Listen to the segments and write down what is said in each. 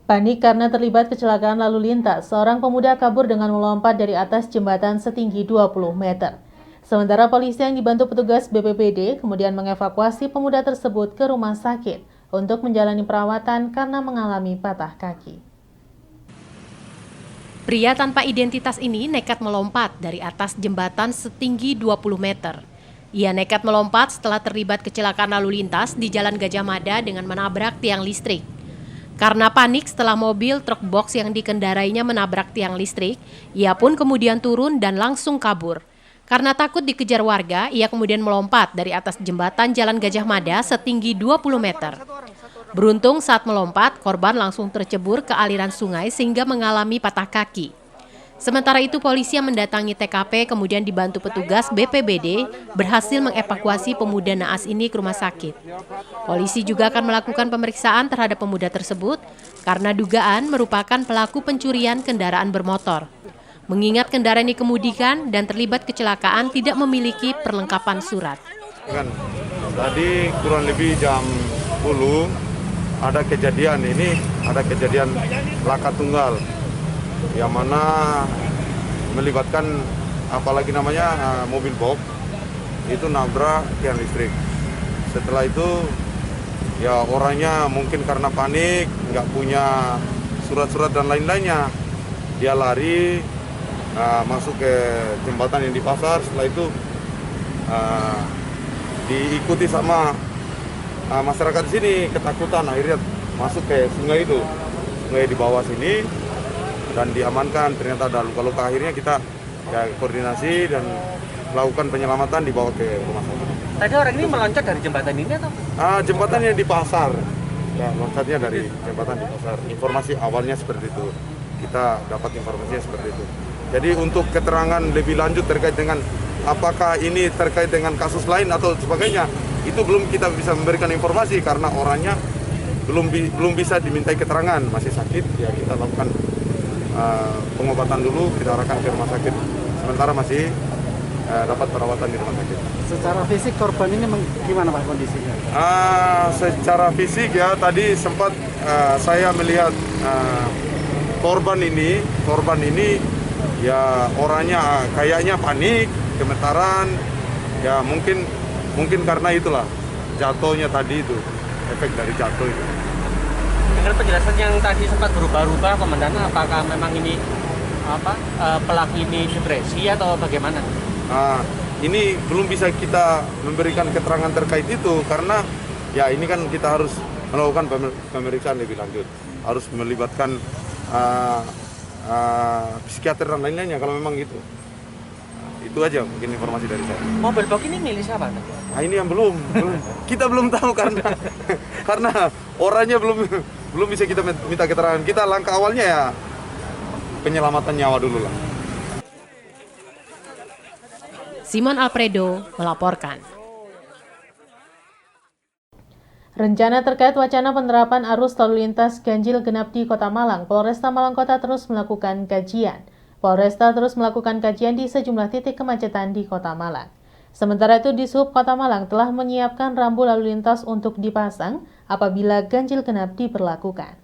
Panik karena terlibat kecelakaan lalu lintas, seorang pemuda kabur dengan melompat dari atas jembatan setinggi 20 meter. Sementara polisi yang dibantu petugas BPBD kemudian mengevakuasi pemuda tersebut ke rumah sakit untuk menjalani perawatan karena mengalami patah kaki. Pria tanpa identitas ini nekat melompat dari atas jembatan setinggi 20 meter. Ia nekat melompat setelah terlibat kecelakaan lalu lintas di Jalan Gajah Mada dengan menabrak tiang listrik. Karena panik setelah mobil truk box yang dikendarainya menabrak tiang listrik, ia pun kemudian turun dan langsung kabur. Karena takut dikejar warga, ia kemudian melompat dari atas jembatan Jalan Gajah Mada setinggi 20 meter. Beruntung saat melompat, korban langsung tercebur ke aliran sungai sehingga mengalami patah kaki. Sementara itu polisi yang mendatangi TKP kemudian dibantu petugas BPBD berhasil mengevakuasi pemuda naas ini ke rumah sakit. Polisi juga akan melakukan pemeriksaan terhadap pemuda tersebut karena dugaan merupakan pelaku pencurian kendaraan bermotor. Mengingat kendaraan dikemudikan dan terlibat kecelakaan tidak memiliki perlengkapan surat. Tadi kurang lebih jam 10 ada kejadian laka tunggal yang mana melibatkan apalagi namanya mobil box itu nabrak tiang listrik. Setelah itu ya orangnya mungkin karena panik nggak punya surat-surat dan lain-lainnya, dia lari masuk ke jembatan yang di pasar. Setelah itu diikuti sama masyarakat di sini, ketakutan akhirnya masuk ke sungai di bawah sini dan diamankan. Ternyata ada luka-luka, akhirnya kita koordinasi dan melakukan penyelamatan, dibawa ke rumah sakit. Tadi orang ini meloncat dari jembatan ini atau? Jembatannya di pasar, ya, loncatnya dari jembatan di pasar. Informasi awalnya seperti itu, kita dapat informasinya seperti itu. Jadi untuk keterangan lebih lanjut terkait dengan apakah ini terkait dengan kasus lain atau sebagainya, itu belum kita bisa memberikan informasi karena orangnya belum bisa dimintai keterangan, masih sakit. Ya kita lakukan pengobatan dulu, kita arahkan ke rumah sakit. Sementara masih dapat perawatan di rumah sakit. Secara fisik korban ini gimana Pak kondisinya? Secara fisik ya tadi sempat saya melihat korban ini ya orangnya kayaknya panik, gemetaran, ya mungkin karena itulah jatuhnya tadi itu, efek dari jatuh itu. Dengan penjelasan yang tadi sempat berubah-ubah komandan, apakah memang ini pelaku ini depresi atau bagaimana? Ini belum bisa kita memberikan keterangan terkait itu karena ya ini kan kita harus melakukan pemeriksaan lebih lanjut, harus melibatkan psikiater dan lain-lainnya kalau memang gitu. Itu aja mungkin informasi dari saya. Mobil box ini milik siapa? Ini yang belum kita belum tahu karena orangnya belum bisa kita minta keterangan. Kita langkah awalnya ya penyelamatan nyawa dulu lah. Simon Alfredo melaporkan. Rencana terkait wacana penerapan arus lalu lintas ganjil genap di Kota Malang, Polresta Malang Kota terus melakukan kajian. Polresta terus melakukan kajian di sejumlah titik kemacetan di Kota Malang. Sementara itu, Dishub Kota Malang telah menyiapkan rambu lalu lintas untuk dipasang apabila ganjil genap diberlakukan.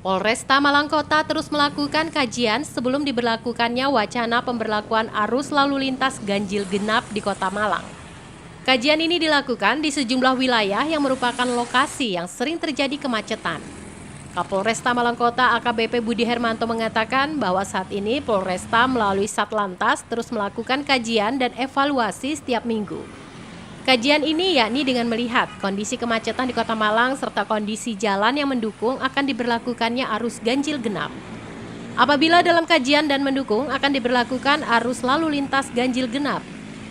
Polresta Malang Kota terus melakukan kajian sebelum diberlakukannya wacana pemberlakuan arus lalu lintas ganjil genap di Kota Malang. Kajian ini dilakukan di sejumlah wilayah yang merupakan lokasi yang sering terjadi kemacetan. Kapolresta Malang Kota AKBP Budi Hermanto mengatakan bahwa saat ini Polresta melalui Satlantas terus melakukan kajian dan evaluasi setiap minggu. Kajian ini yakni dengan melihat kondisi kemacetan di Kota Malang serta kondisi jalan yang mendukung akan diberlakukannya arus ganjil genap. Apabila dalam kajian dan mendukung akan diberlakukan arus lalu lintas ganjil genap.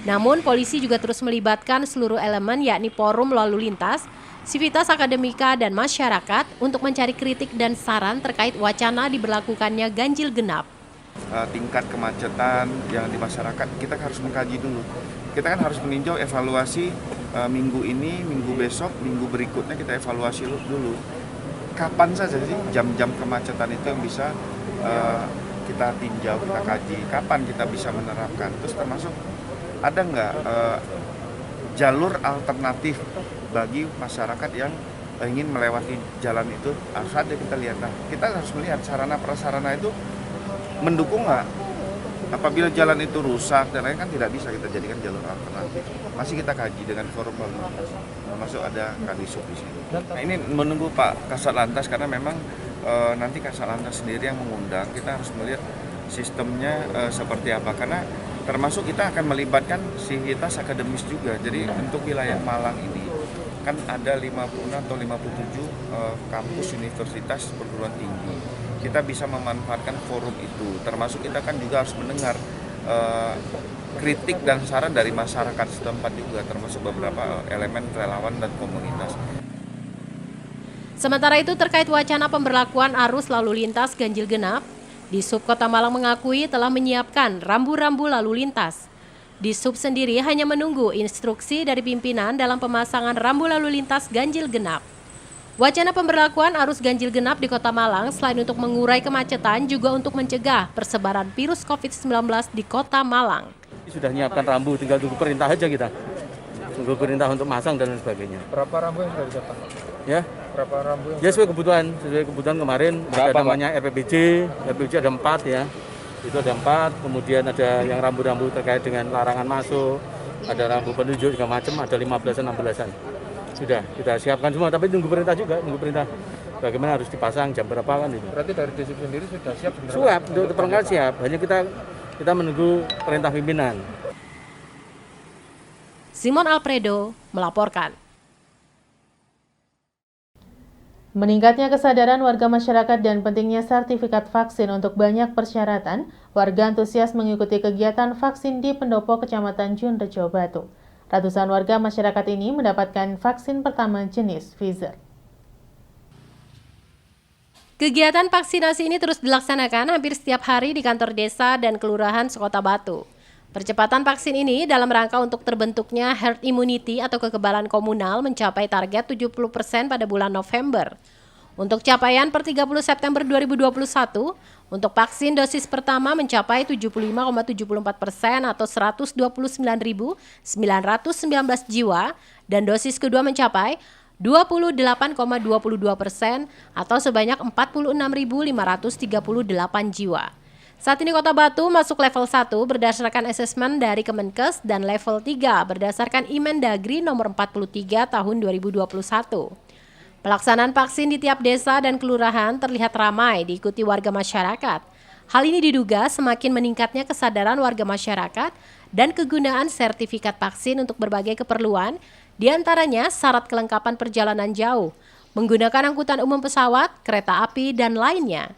Namun polisi juga terus melibatkan seluruh elemen yakni forum lalu lintas, sivitas akademika dan masyarakat untuk mencari kritik dan saran terkait wacana diberlakukannya ganjil genap. Tingkat kemacetan yang di masyarakat kita harus mengkaji dulu. Kita kan harus meninjau evaluasi minggu ini, minggu besok, minggu berikutnya kita evaluasi dulu. Kapan saja sih jam-jam kemacetan itu yang bisa kita tinjau, kita kaji. Kapan kita bisa menerapkan? Terus termasuk ada nggak jalur alternatif bagi masyarakat yang ingin melewati jalan itu harus ada kita lihat. Nah, kita harus melihat sarana prasarana itu mendukung nggak. Apabila jalan itu rusak dan lain kan tidak bisa kita jadikan jalur alternatif. Masih kita kaji dengan forum lalu lintas, termasuk ada Kadisub di sini. Nah, ini menunggu Pak Kasat Lantas karena memang nanti Kasat Lantas sendiri yang mengundang. Kita harus melihat sistemnya seperti apa karena termasuk kita akan melibatkan sivitas akademis juga. Jadi untuk wilayah Malang ini kan ada 56 atau 57 kampus universitas perguruan tinggi. Kita bisa memanfaatkan forum itu, termasuk kita kan juga harus mendengar kritik dan saran dari masyarakat setempat juga, termasuk beberapa elemen relawan dan komunitas. Sementara itu terkait wacana pemberlakuan arus lalu lintas ganjil genap, Disub Kota Malang mengakui telah menyiapkan rambu-rambu lalu lintas. Disub sendiri hanya menunggu instruksi dari pimpinan dalam pemasangan rambu lalu lintas ganjil genap. Wacana pemberlakuan arus ganjil genap di Kota Malang selain untuk mengurai kemacetan juga untuk mencegah persebaran virus COVID-19 di Kota Malang. Sudah menyiapkan rambu, tinggal tunggu perintah aja kita. Tunggu perintah untuk masang dan sebagainya. Berapa rambu yang sudah disiapkan? Ya, Berapa rambu yang ya sesuai kebutuhan kemarin. Ada namanya RPBJ ada 4 ya. Itu ada 4, kemudian ada yang rambu-rambu terkait dengan larangan masuk, ada rambu penunjuk segala macam, ada 15-an, 16-an. Sudah kita siapkan semua, tapi tunggu perintah juga, tunggu perintah bagaimana harus dipasang, jam berapa kan itu. berarti dari Disub sendiri sudah siap sebenarnya? Siap, untuk perangkat siap, hanya kita menunggu perintah pimpinan. Simon Alfredo melaporkan. Meningkatnya kesadaran warga masyarakat dan pentingnya sertifikat vaksin untuk banyak persyaratan, warga antusias mengikuti kegiatan vaksin di Pendopo, Kecamatan Junrejo, Batu. Ratusan warga masyarakat ini mendapatkan vaksin pertama jenis Pfizer. Kegiatan vaksinasi ini terus dilaksanakan hampir setiap hari di kantor desa dan kelurahan sekota Batu. Percepatan vaksin ini dalam rangka untuk terbentuknya herd immunity atau kekebalan komunal mencapai target 70% pada bulan November. Untuk capaian per 30 September 2021, untuk vaksin dosis pertama mencapai 75,74% atau 129.919 jiwa dan dosis kedua mencapai 28,22% atau sebanyak 46.538 jiwa. Saat ini Kota Batu masuk level 1 berdasarkan asesmen dari Kemenkes dan level 3 berdasarkan Imendagri nomor 43 tahun 2021. Pelaksanaan vaksin di tiap desa dan kelurahan terlihat ramai diikuti warga masyarakat. Hal ini diduga semakin meningkatnya kesadaran warga masyarakat dan kegunaan sertifikat vaksin untuk berbagai keperluan, diantaranya syarat kelengkapan perjalanan jauh, menggunakan angkutan umum pesawat, kereta api, dan lainnya.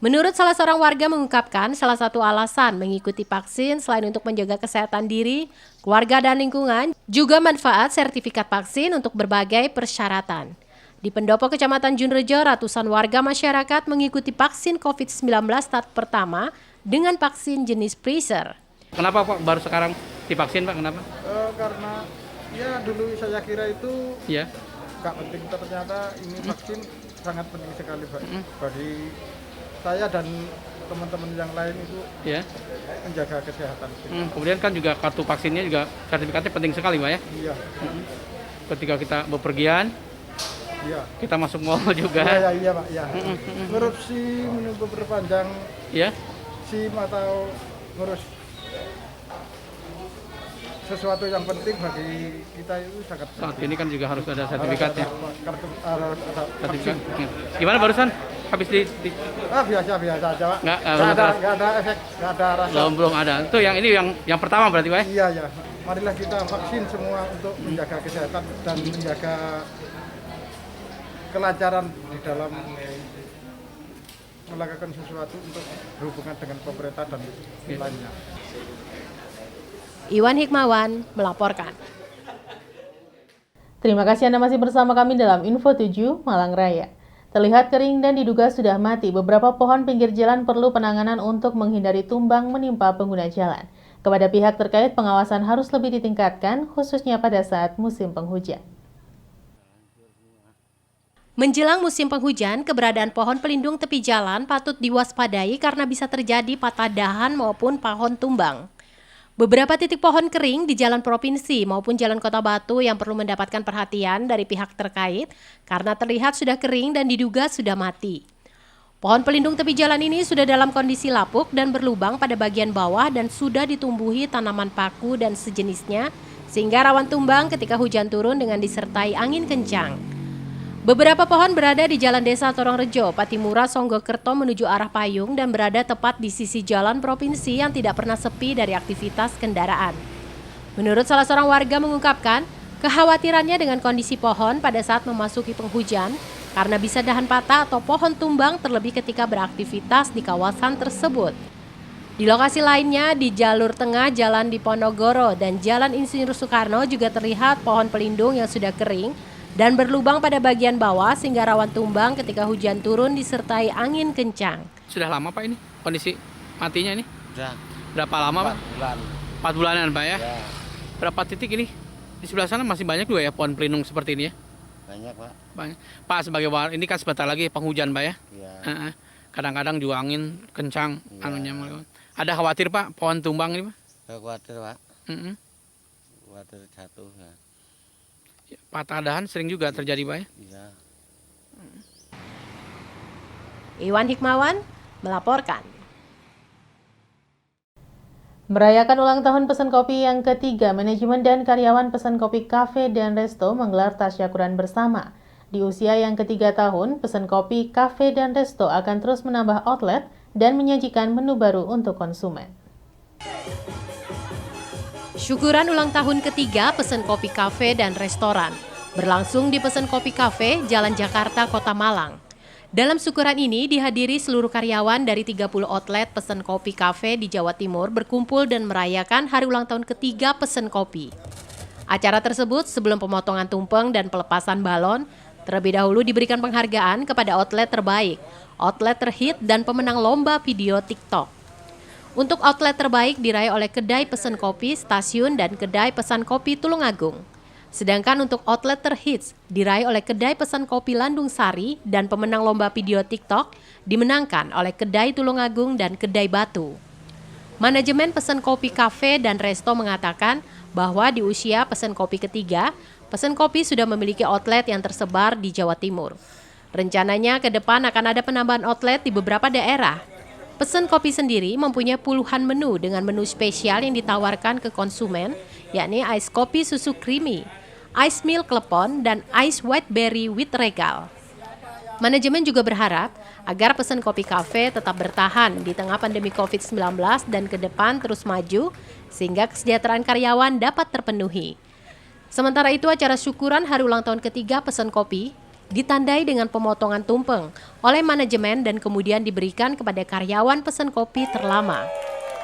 Menurut salah seorang warga mengungkapkan salah satu alasan mengikuti vaksin selain untuk menjaga kesehatan diri, keluarga dan lingkungan, juga manfaat sertifikat vaksin untuk berbagai persyaratan. Di Pendopo, Kecamatan Junrejo, ratusan warga masyarakat mengikuti vaksin COVID-19 tahap pertama dengan vaksin jenis Pfizer. Kenapa Pak baru sekarang divaksin Pak? Kenapa? Karena ya dulu saya kira itu Ya. nggak penting, ternyata ini vaksin sangat penting sekali bagi saya dan teman-teman yang lain itu Ya. menjaga kesehatan. Kemudian kan juga kartu vaksinnya juga sertifikatnya penting sekali Pak ya. Iya, Ketika kita bepergian, iya. kita masuk mall juga. Iya Pak, ya. Korupsi menunggu perpanjang Ya. SIM atau ngurus sesuatu yang penting bagi kita itu sangat Saat ini kan juga harus ada sertifikatnya. Kartu harus ada vaksin. Sertifikat. Gimana barusan? Habis di Biasa aja Pak. Nggak Nggak ada efek, nggak ada rasa. belum ada. Itu yang ini yang pertama berarti Pak ya? Iya ya. Marilah kita vaksin semua untuk menjaga kesehatan dan menjaga kelancaran di dalam melakukan sesuatu untuk berhubungan dengan pemerintah dan lainnya. Iwan Hikmawan melaporkan. Terima kasih Anda masih bersama kami dalam Info 7 Malang Raya. Terlihat kering dan diduga sudah mati, beberapa pohon pinggir jalan perlu penanganan untuk menghindari tumbang menimpa pengguna jalan. Kepada pihak terkait, pengawasan harus lebih ditingkatkan, khususnya pada saat musim penghujan. Menjelang musim penghujan, keberadaan pohon pelindung tepi jalan patut diwaspadai karena bisa terjadi patah dahan maupun pohon tumbang. Beberapa titik pohon kering di jalan provinsi maupun jalan Kota Batu yang perlu mendapatkan perhatian dari pihak terkait karena terlihat sudah kering dan diduga sudah mati. Pohon pelindung tepi jalan ini sudah dalam kondisi lapuk dan berlubang pada bagian bawah dan sudah ditumbuhi tanaman paku dan sejenisnya sehingga rawan tumbang ketika hujan turun dengan disertai angin kencang. Beberapa pohon berada di Jalan Desa Torongrejo, Patimura, Songgokerto menuju arah Payung dan berada tepat di sisi jalan provinsi yang tidak pernah sepi dari aktivitas kendaraan. Menurut salah seorang warga mengungkapkan, kekhawatirannya dengan kondisi pohon pada saat memasuki penghujan karena bisa dahan patah atau pohon tumbang terlebih ketika beraktivitas di kawasan tersebut. Di lokasi lainnya, di jalur tengah Jalan Diponegoro dan Jalan Insinyur Soekarno juga terlihat pohon pelindung yang sudah kering dan berlubang pada bagian bawah sehingga rawan tumbang ketika hujan turun disertai angin kencang. Sudah lama Pak ini kondisi matinya ini? Sudah. Berapa lama Pak? 4 bulan. 4 bulanan Pak ya? Ya, Berapa titik ini? Di sebelah sana masih banyak juga ya pohon pelindung seperti ini ya? banyak Pak. Banyak. Pak sebagai ini kan sebentar lagi penghujan Pak ya? Iya. Kadang-kadang juga angin kencang. Iya. Ada khawatir Pak pohon tumbang ini Pak? Gak khawatir Pak. Mm-mm. Khawatir jatuh ya. Patah dahan sering juga terjadi Pak ya? Iya. Iwan Hikmawan melaporkan. Merayakan ulang tahun Pesan Kopi yang ketiga, manajemen dan karyawan Pesan Kopi Cafe dan Resto menggelar tasyakuran bersama. Di usia yang ketiga tahun, Pesan Kopi Cafe dan Resto akan terus menambah outlet dan menyajikan menu baru untuk konsumen. Syukuran ulang tahun ketiga Pesan Kopi Cafe dan Restoran berlangsung di Pesan Kopi Cafe, Jalan Jakarta, Kota Malang. Dalam syukuran ini dihadiri seluruh karyawan dari 30 outlet Pesan Kopi Cafe di Jawa Timur berkumpul dan merayakan hari ulang tahun ketiga Pesan Kopi. Acara tersebut sebelum pemotongan tumpeng dan pelepasan balon, terlebih dahulu diberikan penghargaan kepada outlet terbaik, outlet terhit dan pemenang lomba video TikTok. Untuk outlet terbaik diraih oleh Kedai Pesan Kopi Stasiun dan Kedai Pesan Kopi Tulungagung. Sedangkan untuk outlet terhits diraih oleh Kedai Pesan Kopi Landung Sari dan pemenang lomba video TikTok dimenangkan oleh Kedai Tulungagung dan Kedai Batu. Manajemen Pesan Kopi Cafe dan Resto mengatakan bahwa di usia Pesan Kopi ketiga, Pesan Kopi sudah memiliki outlet yang tersebar di Jawa Timur. Rencananya ke depan akan ada penambahan outlet di beberapa daerah. Pesan Kopi sendiri mempunyai puluhan menu dengan menu spesial yang ditawarkan ke konsumen, yakni ice kopi susu creamy, ice milk klepon, dan ice white berry with regal. Manajemen juga berharap agar Pesan Kopi Cafe tetap bertahan di tengah pandemi COVID-19 dan ke depan terus maju sehingga kesejahteraan karyawan dapat terpenuhi. Sementara itu acara syukuran hari ulang tahun ketiga Pesan Kopi ditandai dengan pemotongan tumpeng oleh manajemen dan kemudian diberikan kepada karyawan Pesan Kopi terlama.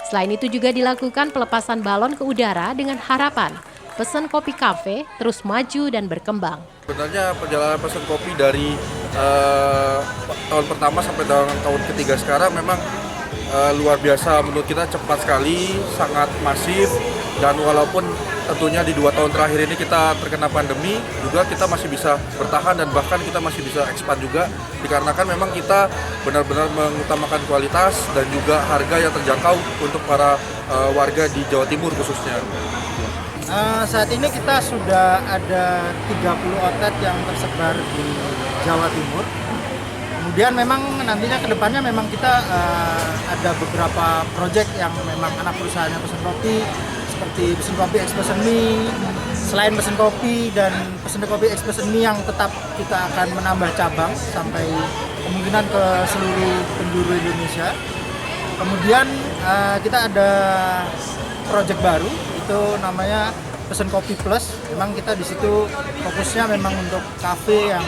Selain itu juga dilakukan pelepasan balon ke udara dengan harapan Pesan Kopi Cafe terus maju dan berkembang. Sebenarnya perjalanan Pesan Kopi dari tahun pertama sampai tahun ketiga sekarang memang luar biasa, menurut kita cepat sekali, sangat masif, dan walaupun tentunya di 2 tahun terakhir ini kita terkena pandemi, juga kita masih bisa bertahan dan bahkan kita masih bisa expand juga dikarenakan memang kita benar-benar mengutamakan kualitas dan juga harga yang terjangkau untuk para warga di Jawa Timur khususnya. Saat ini kita sudah ada 30 outlet yang tersebar di Jawa Timur. Kemudian memang nantinya ke depannya memang kita ada beberapa proyek yang memang anak perusahaannya Pesan Kopi, seperti Pesan Kopi Express Mie. Selain Pesan Kopi dan Pesan Kopi Express Mie yang tetap kita akan menambah cabang sampai kemungkinan ke seluruh penjuru Indonesia. Kemudian kita ada proyek baru, itu namanya Pesan Kopi Plus. Memang kita di situ fokusnya memang untuk kafe yang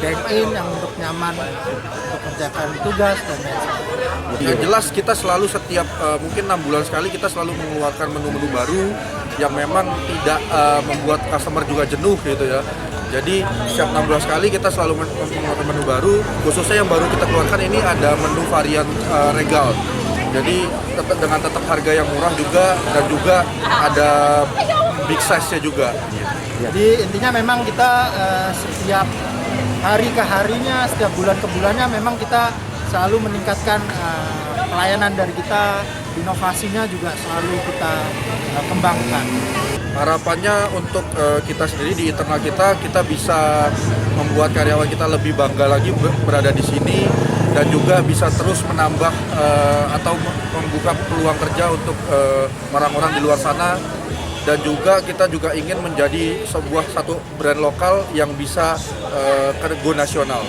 dine-in, yang untuk nyaman untuk kerjakan tugas dan lain-lain. Yang jelas kita selalu setiap mungkin 6 bulan sekali kita selalu mengeluarkan menu-menu baru yang memang tidak membuat customer juga jenuh gitu ya. Jadi setiap 6 bulan sekali kita selalu mengeluarkan menu baru. Khususnya yang baru kita keluarkan ini ada menu varian regal. Jadi tetap harga yang murah juga dan juga ada big size-nya juga. Jadi intinya memang kita setiap hari ke harinya, setiap bulan ke bulannya memang kita selalu meningkatkan pelayanan dari kita, inovasinya juga selalu kita kembangkan. Harapannya untuk kita sendiri di internal kita bisa membuat karyawan kita lebih bangga lagi berada di sini dan juga bisa terus menambah atau membuka peluang kerja untuk orang-orang di luar sana, dan juga kita juga ingin menjadi satu brand lokal yang bisa go nasional.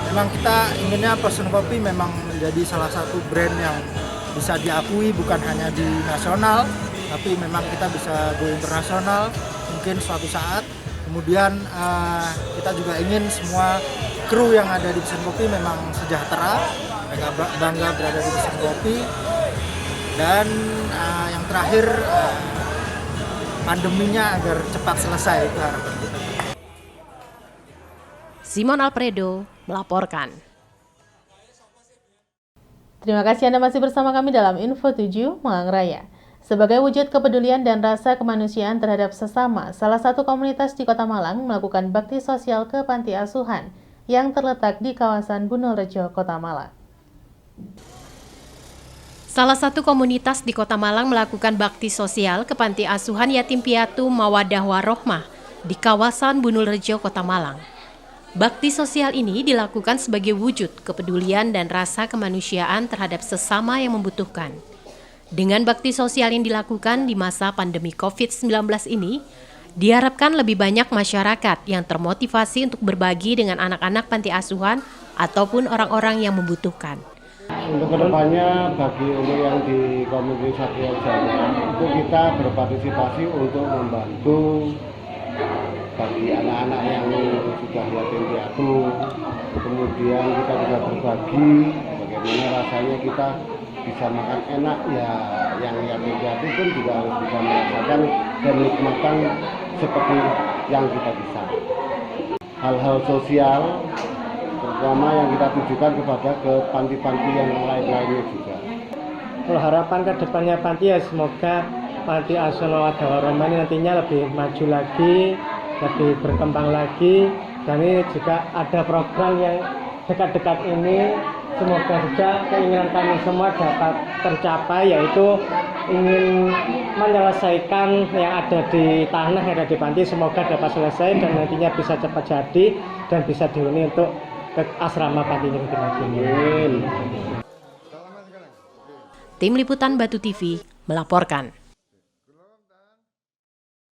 Memang kita inginnya Person Kopi memang menjadi salah satu brand yang bisa diakui bukan hanya di nasional, tapi memang kita bisa go internasional mungkin suatu saat. Kemudian kita juga ingin semua kru yang ada di Person Kopi memang sejahtera, mereka bangga berada di Person Kopi. Dan yang terakhir, pandeminya agar cepat selesai, itu harapan kita. Simon Alfredo melaporkan. Terima kasih Anda masih bersama kami dalam Info 7 Malang Raya. Sebagai wujud kepedulian dan rasa kemanusiaan terhadap sesama, salah satu komunitas di Kota Malang melakukan bakti sosial ke panti asuhan yang terletak di kawasan Bunorejo, Kota Malang. Salah satu komunitas di Kota Malang melakukan bakti sosial ke panti asuhan yatim piatu Mawadah Warohmah di kawasan Bunorejo, Kota Malang. Bakti sosial ini dilakukan sebagai wujud kepedulian dan rasa kemanusiaan terhadap sesama yang membutuhkan. Dengan bakti sosial yang dilakukan di masa pandemi COVID-19 ini, diharapkan lebih banyak masyarakat yang termotivasi untuk berbagi dengan anak-anak panti asuhan ataupun orang-orang yang membutuhkan. Untuk kedepannya bagi untuk yang di Komunitas Satria Jaya itu kita berpartisipasi untuk membantu bagi anak-anak yang sudah yatim piatu. Kemudian kita bisa berbagi bagaimana rasanya kita bisa makan enak, ya yang yatim piatu pun juga harus bisa merasakan dan menikmati seperti yang kita bisa. Hal-hal sosial terutama yang kita tujukan kepada ke panti-panti yang lain-lainnya juga. Kalau harapan ke depannya panti ya semoga panti asuhan Mawadah Warohmah ini nantinya lebih maju lagi, lebih berkembang lagi, dan ini juga ada program yang dekat-dekat ini semoga saja keinginan kami semua dapat tercapai, yaitu ingin menyelesaikan yang ada di tanah yang ada di panti, semoga dapat selesai dan nantinya bisa cepat jadi dan bisa dihuni untuk ke asrama panti ini. Tim Liputan Batu TV melaporkan.